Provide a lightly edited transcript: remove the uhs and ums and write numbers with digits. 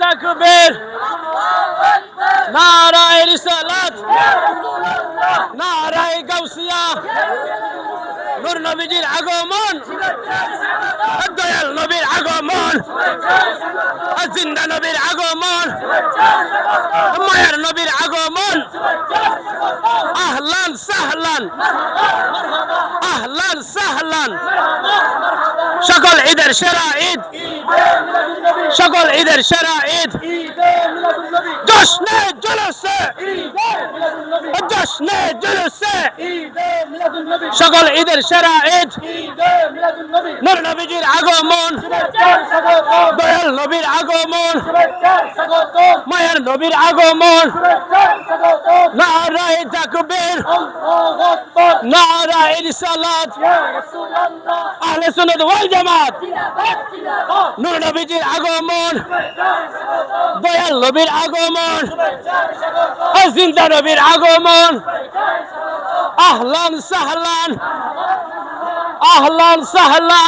তাকবীর নারায়ে রিসালাত নারায়ে গাউসিয়া নূর নবীজির আগমন দয়াল নবীর আগমন জিন্দা নবীর আগমন মায়ার নবীর আগমন আহলান সাহলান আহলান সাহলান সকল ঈদের সেরা ঈদ সকল ঈদের সেরা ঈদ জশ্নে জুলুসে জশ্নে জুলুসে সকল ঈদের সেরা ঈদ নূর নবীজির আগমন দয়াল নবীর আগমন মায়ার নবীর আগমন নারায়ে তাকবীর নারায়ে রিসালাত আহলে সুন্নাত ওয়াল জামাত নূর নবীজির আগমন দয়াল নবীর আগমন জিন্দা নবীর আগমন আহলান সাহলান আহলান সাহলান